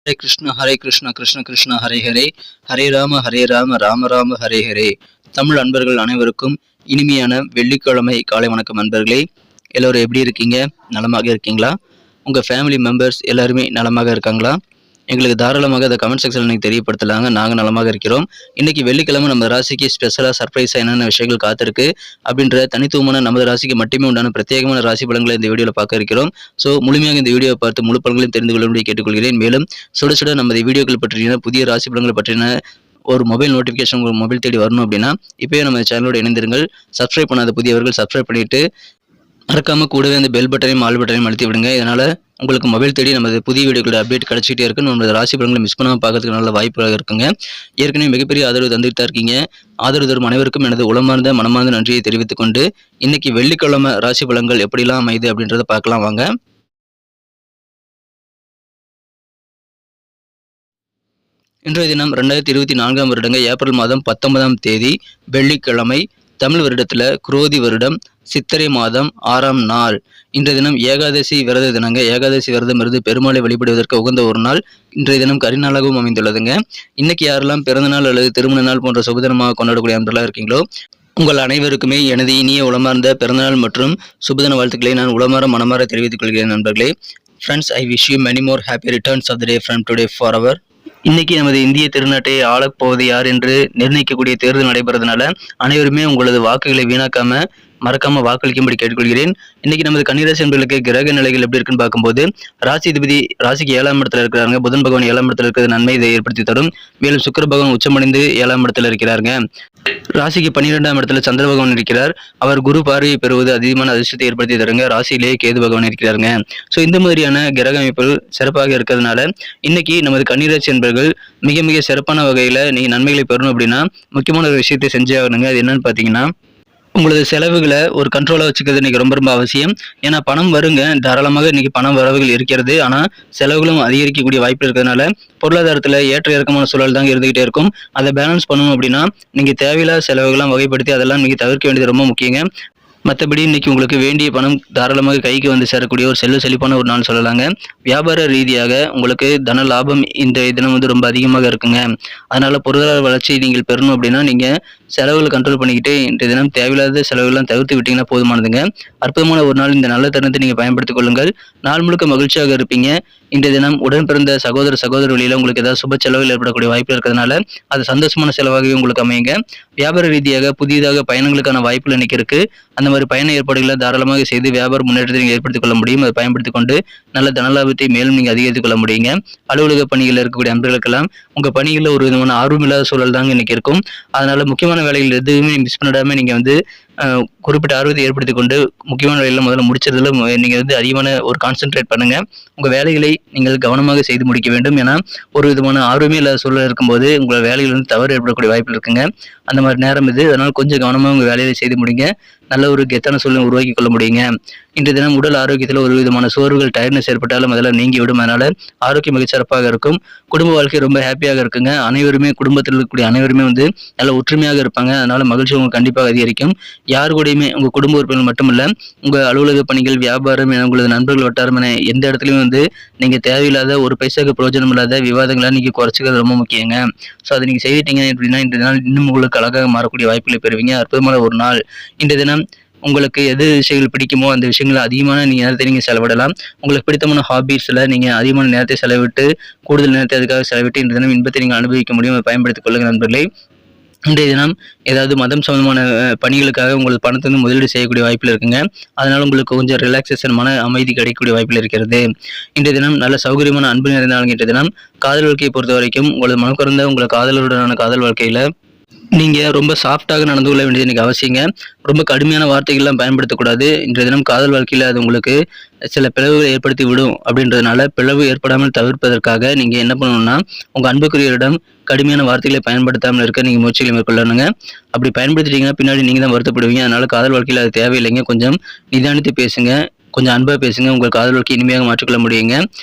ஹரே கிருஷ்ணா கிருஷ்ண கிருஷ்ணா ஹரே ஹரே, ஹரே ராம ராம ராம ஹரே ஹரே. தமிழ் அன்பர்கள் அனைவருக்கும் இனிமையான வெள்ளிக்கிழமை காலை வணக்கம் அன்பர்களே. எல்லோரும் எப்படி இருக்கீங்க? நலமாக இருக்கீங்களா? உங்கள் ஃபேமிலி மெம்பர்ஸ் எல்லாருமே நலமாக இருக்காங்களா? எங்களுக்கு தாராளமாக அதை கமெண்ட் செக்ஷனில் நீங்கள் தெரியப்படுத்தலாங்க. நாங்கள் நலமாக இருக்கிறோம். இன்றைக்கி வெள்ளிக்கிழமை நம்ம ராசிக்கு ஸ்பெஷலாக சர்ப்ரைஸாக என்னென்ன விஷயங்கள் காத்திருக்கு அப்படின்ற தனித்துவமான நமது ராசிக்கு மட்டுமே உண்டான பிரத்யேகமான ராசி பலன்களை இந்த வீடியோவில் பார்க்க இருக்கிறோம். ஸோ முழுமையாக இந்த வீடியோவை பார்த்து முழு பலன்களையும் தெரிந்து கொள்ளும்படி கேட்டுக்கொள்கிறேன். மேலும் சுட சுட நமது வீடியோக்கள் பற்றின புதிய ராசி பலன்களை பற்றின ஒரு மொபைல் நோட்டிஃபிகேஷன் உங்கள் மொபைல் தேடி வரணும் அப்படின்னா இப்போயே நம்ம சேனலோட இணைந்திருங்கள். சப்ஸ்கிரைப் பண்ணாத புதியவர்கள் சப்ஸ்கிரைப் பண்ணிவிட்டு மறக்காமல் கூடவே அந்த பெல் பட்டனையும் ஆல் பட்டனையும் அழுத்தி விடுங்க. இதனால் உங்களுக்கு மொபைல் தேடி நமது புதிய வீடியோக்களோட அப்டேட் கிடச்சிட்டே இருக்கு. நம்மளோட ராசி பலன்களை மிஸ் பண்ணாமல் பார்க்கறதுக்கு நல்ல வாய்ப்புகளாக இருக்குங்க. ஏற்கனவே மிகப்பெரிய ஆதரவு தந்துட்டு தான் இருக்கீங்க. ஆதரவு தரும் அனைவருக்கும் எனது உளமார்ந்த மனமார்ந்த நன்றியை தெரிவித்துக் கொண்டு இன்னைக்கு வெள்ளிக்கிழமை ராசி பலன்கள் எப்படிலாம் அமைது அப்படின்றத பார்க்கலாம் வாங்க. இன்றைய தினம் 2024 வருடங்க ஏப்ரல் மாதம் 19ஆம் தேதி வெள்ளிக்கிழமை. தமிழ் வருடத்தில் குரோதி வருடம் சித்திரை மாதம் 6ஆம் நாள். இன்றைய தினம் ஏகாதசி விரத தினங்க. ஏகாதசி விரதம் இருந்து பெருமாளை வழிபடுவதற்கு உகந்த ஒரு நாள். இன்றைய தினம் கரிநாளாகவும் அமைந்துள்ளதுங்க. இன்னைக்கு யாரெல்லாம் பிறந்த நாள் அல்லது திருமண நாள் போன்ற சுபதினமாக கொண்டாடக்கூடிய அன்பர்களாக இருக்கீங்களோ உங்கள் அனைவருக்குமே எனது இனிய உளமார்ந்த பிறந்தநாள் மற்றும் சுபதின வாழ்த்துக்களை நான் உளமாற மனமாற தெரிவித்துக் கொள்கிறேன் நண்பர்களே. Friends, I wish you many more happy returns of the day from today ஃபார் அவர். இன்னைக்கு நமது இந்திய திருநாட்டை ஆளப்போவது யார் என்று நிர்ணயிக்கக்கூடிய தேர்தல் நடைபெறதுனால அனைவருமே உங்களது வாக்குகளை வீணாக்காம மறக்காம வாக்களிக்கும்படி கேட்டுக்கொள்கிறேன். இன்னைக்கு நமது கன்னிராசி என்பர்களுக்கு கிரக நிலைகள் எப்படி இருக்குன்னு பார்க்கும்போது ராசி அதிபதி ராசிக்கு 7ஆம் இடத்துல இருக்கிறாங்க. புதன் பகவான் 7ஆம் இடத்துல இருக்கிறது நன்மை இதை ஏற்படுத்தி தரும். மேலும் சுக்கிர பகவான் உச்சமடைந்து 7ஆம் இடத்துல இருக்கிறாருங்க. ராசிக்கு 12ஆம் இடத்துல சந்திர பகவான் இருக்கிறார். அவர் குரு பார்வையை பெறுவது அதிகமான அதிர்ஷ்டத்தை ஏற்படுத்தி தருங்க. ராசியிலேயே கேது பகவான் இருக்கிறாருங்க. ஸோ இந்த மாதிரியான கிரக அமைப்புகள் சிறப்பாக இருக்கிறதுனால இன்னைக்கு நமது கன்னிராசி என்பர்கள் மிக மிக சிறப்பான வகையில் நீங்க நன்மைகளை பெறணும் அப்படின்னா முக்கியமான ஒரு விஷயத்தை செஞ்சே ஆகணுங்க. அது என்னன்னு பார்த்தீங்கன்னா உங்களது செலவுகளை ஒரு கண்ட்ரோலாக வச்சுக்கிறது இன்றைக்கி ரொம்ப ரொம்ப அவசியம். ஏன்னா பணம் வருங்க, தாராளமாக இன்றைக்கி பணம் வரவுகள் இருக்கிறது. ஆனால் செலவுகளும் அதிகரிக்கக்கூடிய வாய்ப்பு இருக்கிறதுனால பொருளாதாரத்தில் ஏற்ற இறக்கமான சூழல் தாங்க இருந்துகிட்டே இருக்கும். அதை பேலன்ஸ் பண்ணணும் அப்படின்னா நீங்கள் தேவையில்லாத செலவுகள்லாம் வகைப்படுத்தி அதெல்லாம் நீங்கள் தவிர்க்க வேண்டியது ரொம்ப முக்கியங்க. மற்றபடி இன்னைக்கு உங்களுக்கு வேண்டிய பணம் தாராளமாக கைக்கு வந்து சேரக்கூடிய ஒரு செழிப்பான ஒரு நாள் சொல்லலாங்க. வியாபார ரீதியாக உங்களுக்கு தன லாபம் இந்த தினம் வந்து ரொம்ப அதிகமாக இருக்குங்க. அதனால பொருளாதார வளர்ச்சி நீங்கள் பெறணும் அப்படின்னா நீங்க செலவுகளை கண்ட்ரோல் பண்ணிக்கிட்டு இன்றைய தினம் தேவையில்லாத செலவுகள்லாம் தவிர்த்து விட்டீங்கன்னா போதுமானதுங்க. அற்புதமான ஒரு நாள். இந்த நல்ல தருணத்தை நீங்க பயன்படுத்திக் கொள்ளுங்கள். நாள் முழுக்க மகிழ்ச்சியாக இருப்பீங்க. இன்றைய தினம் உடன் பிறந்த சகோதர வழியில உங்களுக்கு ஏதாவது சுப செலவுகள் ஏற்படக்கூடிய வாய்ப்பு இருக்கிறதுனால அது சந்தோஷமான செலவாகவே உங்களுக்கு அமையுங்க. வியாபார ரீதியாக புதிதாக பயணங்களுக்கான வாய்ப்புகள் இன்னைக்கு இருக்கு. அந்த மாதிரி பயண ஏற்பாடுகளை தாராளமாக செய்து வியாபார முன்னேற்றத்தை நீங்கள் ஏற்படுத்திக் கொள்ள முடியும். அதை பயன்படுத்திக் கொண்டு நல்ல தனலாபத்தை மேலும் நீங்கள் அதிகரித்துக் கொள்ள முடியுங்க. அலுவலக பணிகளில் இருக்கக்கூடிய அன்பர்களுக்கெல்லாம் உங்கள் பணிகளில் ஒரு விதமான ஆர்வமில்லாத சூழல் தாங்க இன்னைக்கு இருக்கும். அதனால முக்கியமான வேலைகள் எதுவுமே மிஸ் பண்ணிடாம நீங்கள் வந்து குறிப்பிட்ட ஆர்வத்தை ஏற்படுத்தி கொண்டு முக்கியமான வேலையில் முதல்ல முடிச்சதுல நீங்கள் வந்து அதிகமான ஒரு கான்சென்ட்ரேட் பண்ணுங்க. உங்கள் வேலைகளை நீங்கள் கவனமாக செய்து முடிக்க வேண்டும். ஏன்னா ஒரு விதமான ஆர்வமே இல்லாத சூழல் இருக்கும்போது உங்கள் வேலைகள் வந்து தவறு ஏற்படக்கூடிய வாய்ப்பு இருக்குங்க. அந்த மாதிரி நேரம் இது. அதனால் கொஞ்சம் கவனமாக உங்கள் வேலையை செய்து முடிங்க. நல்ல ஒரு கெத்தான சூழ்நிலை உருவாக்கி கொள்ள முடியுங்க. இன்றைய தினம் உடல் ஆரோக்கியத்தில் ஒரு விதமான சோர்வுகள் டயர்னஸ் ஏற்பட்டாலும் அதெல்லாம் நீங்கி விடும். அதனால ஆரோக்கியம் மிக சிறப்பாக இருக்கும். குடும்ப வாழ்க்கை ரொம்ப ஹாப்பியாக இருக்குங்க. அனைவருமே குடும்பத்தில் இருக்கக்கூடிய அனைவருமே வந்து நல்ல ஒற்றுமையாக இருப்பாங்க. அதனால மகிழ்ச்சி உங்களுக்கு கண்டிப்பாக அதிகரிக்கும். யார் கூடயுமே உங்கள் குடும்ப உறுப்பினர்கள் மட்டுமல்ல உங்கள் அலுவலக பணிகள் வியாபாரம் உங்களது நண்பர்கள் வட்டாரம் என எந்த இடத்துலையும் வந்து நீங்கள் தேவையில்லாத ஒரு பைசாக்கு பிரயோஜனம் இல்லாத விவாதங்களை நீங்கள் குறைச்சிக்கிறது ரொம்ப முக்கியங்க. ஸோ அதை நீங்கள் செய்துட்டீங்க அப்படின்னா இன்றைய நாள் இன்னும் உங்களுக்கு அழகாக மாறக்கூடிய வாய்ப்புகளை பெறுவீங்க. அற்புதமான ஒரு நாள். இன்றைய தினம் உங்களுக்கு எது விஷயங்கள் பிடிக்குமோ அந்த விஷயங்களை அதிகமான நேரத்தை நீங்கள் செலவிடலாம். உங்களுக்கு பிடித்தமான ஹாபீஸில் நீங்கள் அதிகமான நேரத்தை செலவிட்டு கூடுதல் நேரத்தை அதுக்காக செலவிட்டு இன்றைய தினம் இன்பத்தை நீங்கள் அனுபவிக்க முடியும். அதை பயன்படுத்திக் கொள்ளுங்கள் நண்பர்களே. இன்றைய தினம் ஏதாவது மதம் சம்பந்தமான பணிகளுக்காக உங்களுக்கு பணத்தை வந்து முதலீடு செய்யக்கூடிய வாய்ப்பில் இருக்குங்க. அதனால உங்களுக்கு கொஞ்சம் ரிலாக்ஸேஷன் மன அமைதி கிடைக்கக்கூடிய வாய்ப்பில் இருக்கிறது. இன்றைய தினம் நல்ல சௌகரியமான அன்பு நிறைந்த நாள். இன்றைய தினம் காதல் வாழ்க்கையை பொறுத்த வரைக்கும் உங்களது மனக்குறந்த உங்கள் காதலருடனான காதல் வாழ்க்கையில் நீங்கள் ரொம்ப சாஃப்டாக நடந்து கொள்ள வேண்டியது இன்றைக்கி அவசியங்க. ரொம்ப கடுமையான வார்த்தைகள்லாம் பயன்படுத்தக்கூடாது. இன்றைய தினம் காதல் வாழ்க்கையில் அது உங்களுக்கு சில பிளவுகளை ஏற்படுத்தி விடும். அப்படின்றதுனால பிளவு ஏற்படாமல் தவிர்ப்பதற்காக நீங்கள் என்ன பண்ணணும்னா உங்கள் அன்புக்குரியவரிடம் கடுமையான வார்த்தைகளை பயன்படுத்தாமல் இருக்க நீங்கள் முயற்சிகளை மேற்கொள்ளணுங்க. அப்படி பயன்படுத்திட்டீங்கன்னா பின்னாடி நீங்கள் தான் வருத்தப்படுவீங்க. அதனால காதல் வாழ்க்கையில் அது தேவையில்லைங்க. கொஞ்சம் நிதானித்து பேசுங்க. கொஞ்சம் அன்பாக பேசுங்க. உங்கள் காதலுக்கு இனிமையாக மாற்றிக்கொள்ள முடியுங்க.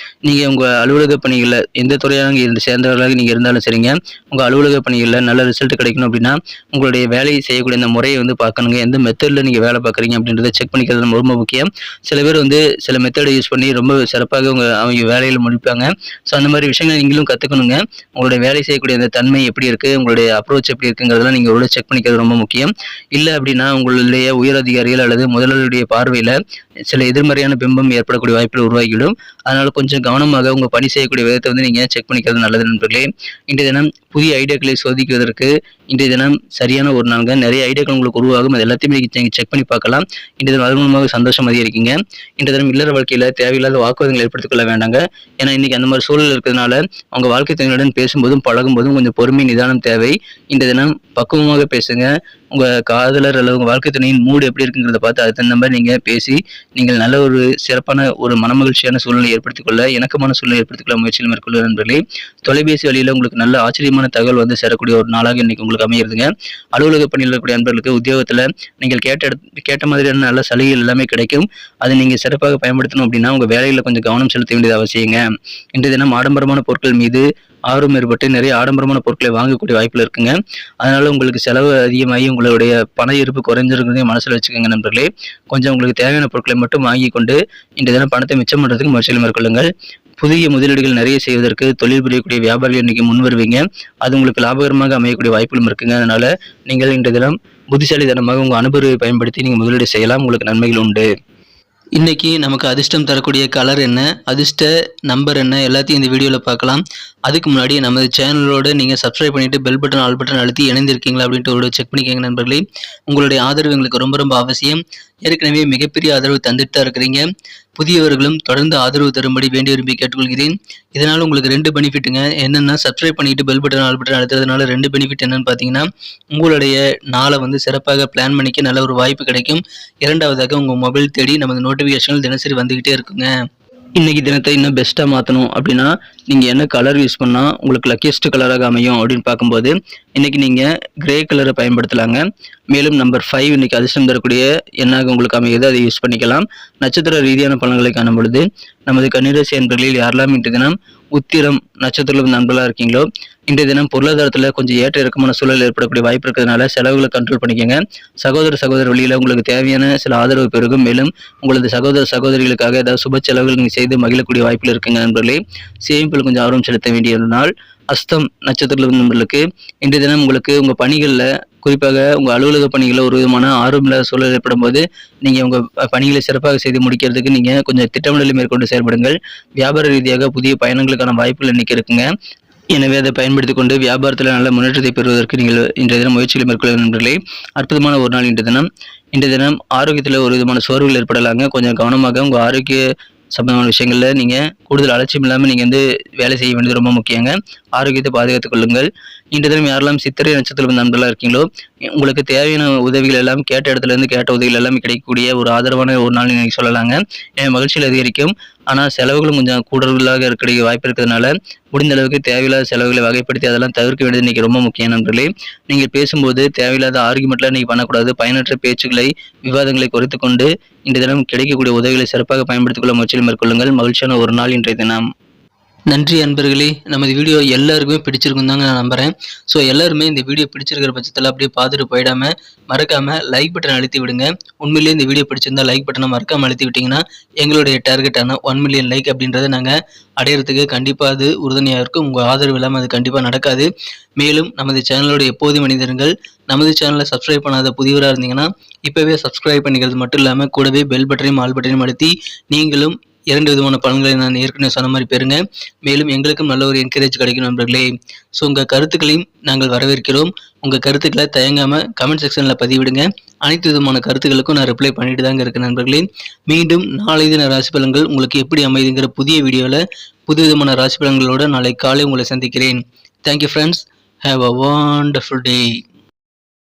நீங்கள் உங்கள் அலுவலக பணிகளில் எந்த துறையாக இருந்து சேர்ந்தவர்களாக நீங்கள் இருந்தாலும் சரிங்க, உங்கள் அலுவலக பணிகளில் நல்ல ரிசல்ட் கிடைக்கணும் அப்படின்னா உங்களுடைய வேலையை செய்யக்கூடிய இந்த முறையை பார்க்கணுங்க. எந்த மெத்தடில் நீங்கள் வேலை பார்க்குறீங்க அப்படின்றத செக் பண்ணிக்கிறது ரொம்ப முக்கியம். சில பேர் சில மெத்தடை யூஸ் பண்ணி ரொம்ப சிறப்பாக அவங்க வேலையில் முடிப்பாங்க. ஸோ அந்த மாதிரி விஷயங்களை நீங்களும் கற்றுக்கணுங்க. உங்களுடைய வேலை செய்யக்கூடிய அந்த தன்மை எப்படி இருக்குது, உங்களுடைய அப்ரோச் எப்படி இருக்குங்கிறதெல்லாம் நீங்கள் ஒரு செக் பண்ணிக்கிறது ரொம்ப முக்கியம். இல்லை அப்படின்னா உங்களுடைய உயர் அதிகாரிகள் அல்லது முதலாளியுடைய பார்வையில் சில எதிர்மறையான பிம்பம் ஏற்படக்கூடிய வாய்ப்புகள் உருவாகிவிடும். அதனால் கொஞ்சம் கவனமாக உங்கள் பணி செய்யக்கூடிய விதத்தை நீங்கள் செக் பண்ணிக்கிறது நல்லது நண்பர்களே. இன்றைய தினம் புதிய ஐடியாக்களை சோதிக்குவதற்கு இன்றைய தினம் சரியான ஒரு நாளுங்க. நிறைய ஐடியாக்கள் உங்களுக்கு உருவாகும். அது எல்லாத்தையுமே நீங்கள் செக் பண்ணி பார்க்கலாம். இன்றைய தினம் அது மூலமாக சந்தோஷம் அதிகரிக்குங்க. இன்றைய தினம் இல்லற வாழ்க்கையில் தேவையில்லாத வாக்குவாதங்களை ஏற்படுத்திக் கொள்ள வேண்டாங்க. ஏன்னா இன்றைக்கி அந்த மாதிரி சூழல் இருக்கிறதுனால அவங்க வாழ்க்கை துணையுடன் பேசும்போதும் பழகும்போதும் கொஞ்சம் பொறுமை நிதானம் தேவை. இன்றைய தினம் பக்குவமாக பேசுங்க. உங்கள் காதலர் அல்லது உங்கள் வாழ்க்கை துணையின் மூடு எப்படி இருக்குங்கிறத பார்த்து அதுக்கு தகுந்த மாதிரி நீங்கள் பேசி நீங்கள் நல்ல ஒரு சிறப்பான ஒரு மனமகிழ்ச்சியான சூழ்நிலை ஏற்படுத்திக் கொள்ள, இணக்கமான சூழ்நிலை ஏற்படுத்திக் கொள்ள முயற்சியில் மேற்கொள்ள நண்பர்களே. தொலைபேசி வழியில் உங்களுக்கு நல்ல ஆச்சரியமான தகவல் சேரக்கூடிய ஒரு நாளாக இன்னைக்கு உங்களுக்கு அமைகிறதுங்க. அலுவலக பணியில் இருக்கக்கூடிய நண்பர்களுக்கு உத்தியோகத்தில் நீங்கள் கேட்ட மாதிரியான நல்ல சலுகைகள் எல்லாமே கிடைக்கும். அதை நீங்கள் சிறப்பாக பயன்படுத்தணும் அப்படின்னா உங்கள் வேலையில் கொஞ்சம் கவனம் செலுத்த வேண்டியது அவசியங்க. இன்றைய தினம் ஆடம்பரமான பொருட்கள் மீது ஆர்வம் ஏற்பட்டு நிறைய ஆடம்பரமான பொருட்களை வாங்கக்கூடிய வாய்ப்புல இருக்குங்க. அதனால உங்களுக்கு செலவு அதிகமாகி உங்களுடைய பண இருப்பு குறைஞ்சிருக்கிறதையும் மனசில் வச்சுக்கோங்க நண்பர்களே. கொஞ்சம் உங்களுக்கு தேவையான பொருட்களை மட்டும் வாங்கி கொண்டு இன்றைய தினம் பணத்தை மிச்சம் பண்ணுறதுக்கு முயற்சியில் மேற்கொள்ளுங்கள். புதிய முதலீடுகள் நிறைய செய்வதற்கு தொழில் புரியக்கூடிய வியாபாரிகள் இன்னைக்கு முன் வருவீங்க. அது உங்களுக்கு லாபகரமாக அமையக்கூடிய வாய்ப்புகளும் இருக்குங்க. அதனால நீங்கள் இன்றைய தினம் புத்திசாலித்தனமாக உங்கள் அனுபவத்தை பயன்படுத்தி நீங்கள் முதலீடு செய்யலாம். உங்களுக்கு நன்மைகள் உண்டு. இன்றைக்கி நமக்கு அதிர்ஷ்டம் தரக்கூடிய கலர் என்ன, அதிர்ஷ்ட நம்பர் என்ன, எல்லாத்தையும் இந்த வீடியோவில் பார்க்கலாம். அதுக்கு முன்னாடி நமது சேனலோடு நீங்கள் சப்ஸ்கிரைப் பண்ணிவிட்டு பெல் பட்டன் ஆல் பட்டன் அழுத்தி இணைந்திருக்கீங்களா அப்படின்ட்டு ஒரு செக் பண்ணிக்கோங்க நண்பர்களே. உங்களுடைய ஆதரவு எங்களுக்கு ரொம்ப ரொம்ப அவசியம். ஏற்கனவே மிகப்பெரிய ஆதரவு தந்துட்டு தான் இருக்கிறீங்க. புதியவர்களும் தொடர்ந்து ஆதரவு தரும்படி வேண்டி விரும்பி கேட்டுக்கொள்கிறேன். இதனால் உங்களுக்கு 2 பெனிஃபிட்டுங்க. என்னென்னா சப்ஸ்கிரைப் பண்ணிவிட்டு பெல் பட்டன் ஆல் பட்டன் அழுத்துறதுனால 2 பெனிஃபிட் என்னென்னு பார்த்தீங்கன்னா, உங்களுடைய நாளை சிறப்பாக பிளான் பண்ணிக்க நல்ல ஒரு வாய்ப்பு கிடைக்கும். இரண்டாவதாக உங்கள் மொபைல் தேடி நமது நோட்டிஃபிகேஷன்கள் தினசரி வந்துக்கிட்டே இருக்குங்க. இன்றைக்கி தினத்தை இன்னும் பெஸ்ட்டாக மாற்றணும் அப்படின்னா நீங்கள் என்ன கலர் யூஸ் பண்ணால் உங்களுக்கு லக்கியஸ்ட் கலராக அமையும் அப்படின்னு பார்க்கும்போது இன்றைக்கி நீங்கள் கிரே கலரை பயன்படுத்தலாங்க. மேலும் நம்பர் 5 இன்றைக்கி அதிர்ஷ்டம் தரக்கூடிய எண்ணாக உங்களுக்கு அமைகிறது, அதை யூஸ் பண்ணிக்கலாம். நட்சத்திர ரீதியான பலன்களை காணும் பொழுது நமது கன்னிராசி அன்பர்களில் யாரெல்லாம் இன்றைய தினம் உத்திரம் நட்சத்திரம் நண்பர்களாக இருக்கீங்களோ இன்றைய தினம் பொருளாதாரத்தில் கொஞ்சம் ஏற்ற இறக்கமான சூழல் ஏற்படக்கூடிய வாய்ப்பு இருக்கிறதுனால செலவுகளை கண்ட்ரோல் பண்ணிக்கோங்க. சகோதர வழியில் உங்களுக்கு தேவையான சில ஆதரவு பெருகும். மேலும் உங்களது சகோதரிகளுக்காக ஏதாவது சுப செலவுகள் நீங்கள் செய்து மகிழக்கூடிய வாய்ப்பில் இருக்குங்க நண்பர்களே. சேமிப்பில் கொஞ்சம் ஆர்வம் செலுத்த வேண்டிய நாள். அஸ்தம் நட்சத்திர நண்பர்களுக்கு இன்றைய தினம் உங்களுக்கு உங்கள் பணிகளில் குறிப்பாக உங்கள் அலுவலக பணிகளில் ஒரு விதமான ஆர்வமில்லாத சூழல் ஏற்படும் போது நீங்கள் உங்கள் பணிகளை சிறப்பாக செய்து முடிக்கிறதுக்கு நீங்கள் கொஞ்சம் திட்டமிடலை மேற்கொண்டு செயல்படுங்கள். வியாபார ரீதியாக புதிய பயணங்களுக்கான வாய்ப்புகள் இன்னைக்கு இருக்குங்க. எனவே அதை பயன்படுத்தி கொண்டு வியாபாரத்தில் நல்ல முன்னேற்றத்தை பெறுவதற்கு நீங்கள் இன்றைய தினம் முயற்சிகளை மேற்கொள்ள நண்பர்களே. அற்புதமான ஒரு நாள் இன்றைய தினம் ஆரோக்கியத்தில் ஒரு விதமான சோர்வுகள் ஏற்படலாங்க. கொஞ்சம் கவனமாக உங்கள் ஆரோக்கிய சம்பந்தமான விஷயங்களில் நீங்கள் கூடுதல் அலட்சியம் இல்லாமல் நீங்கள் வேலை செய்ய வேண்டியது ரொம்ப முக்கியங்க. ஆரோக்கியத்தை பாதுகாத்துக் கொள்ளுங்கள். இன்றைய தினம் யாரெல்லாம் சித்திரை நட்சத்திரம் நண்பர்களாக இருக்கீங்களோ உங்களுக்கு தேவையான உதவிகள் எல்லாம் கேட்ட இடத்துலேருந்து கேட்ட உதவிகள் எல்லாமே கிடைக்கக்கூடிய ஒரு ஆதரவான ஒரு நாள் நீங்கள் சொல்லலாங்க. என் மகிழ்ச்சியில் அதிகரிக்கும். ஆனால் செலவுகளும் கொஞ்சம் கூடுதலாக இருக்க வாய்ப்பு இருக்கிறதுனால முடிந்த அளவுக்கு தேவையில்லாத செலவுகளை வகைப்படுத்தி அதெல்லாம் தவிர்க்க வேண்டியது இன்றைக்கி ரொம்ப முக்கியம் நண்பர்களே. நீங்கள் பேசும்போது தேவையில்லாத ஆர்குமெண்ட்லாம் இன்றைக்கி பண்ணக்கூடாது. பயனற்ற பேச்சுக்களை விவாதங்களை குறைத்து கொண்டு இன்றைய தினம் கிடைக்கக்கூடிய உதவிகளை சிறப்பாக பயன்படுத்திக் கொள்ள முயற்சியில் மேற்கொள்ளுங்கள். மகிழ்ச்சியான ஒரு நாள் இன்றைய தினம். நன்றி அன்பர்களே. நமது வீடியோ எல்லாருக்குமே பிடிச்சிருக்கும் தாங்க நான் நம்புகிறேன். ஸோ எல்லாருமே இந்த வீடியோ பிடிச்சிருக்கிற பட்சத்தில் அப்படியே பார்த்துட்டு போயிடாமல் மறக்காமல் லைக் பட்டன் அழுத்தி விடுங்க. உண்மையிலேயே இந்த வீடியோ பிடிச்சிருந்தா லைக் பட்டனை மறக்காமல் அழுத்தி விட்டிங்கன்னா எங்களுடைய டார்கெட்டான 1 மில்லியன் லைக் அப்படின்றத நாங்கள் அடையிறதுக்கு கண்டிப்பாக அது உறுதுணையாக இருக்கும். உங்கள் ஆதரவு இல்லாமல் அது கண்டிப்பாக நடக்காது. மேலும் நமது சேனலோட எப்போது மனிதர்கள் நமது சேனலை சப்ஸ்கிரைப் பண்ணாத புதியவராக இருந்தீங்கன்னா இப்போவே சப்ஸ்கிரைப் பண்ணிக்கிறது மட்டும் இல்லாமல் கூடவே பெல் பட்டனையும் ஆல் பட்டனையும் அழுத்தி நீங்களும் 2 விதமான பலன்களை நான் ஏற்கனவே சொன்ன மாதிரி பெறுங்க. மேலும் எங்களுக்கும் நல்ல ஒரு என்கரேஜ் கிடைக்கும் நண்பர்களே. ஸோ உங்கள் கருத்துக்களையும் நாங்கள் வரவேற்கிறோம். உங்கள் கருத்துக்களை தயங்காமல் கமெண்ட் செக்ஷனில் பதிவிடுங்க. அனைத்து விதமான கருத்துக்களுக்கும் நான் ரிப்ளை பண்ணிட்டு தாங்க இருக்கேன் நண்பர்களே. மீண்டும் நாளை தின ராசி பலன்கள் உங்களுக்கு எப்படி அமைதுங்கிற புதிய வீடியோவில் புது விதமான ராசி பலன்களோடு நாளை காலை உங்களை சந்திக்கிறேன். Thank you friends. Have a wonderful day.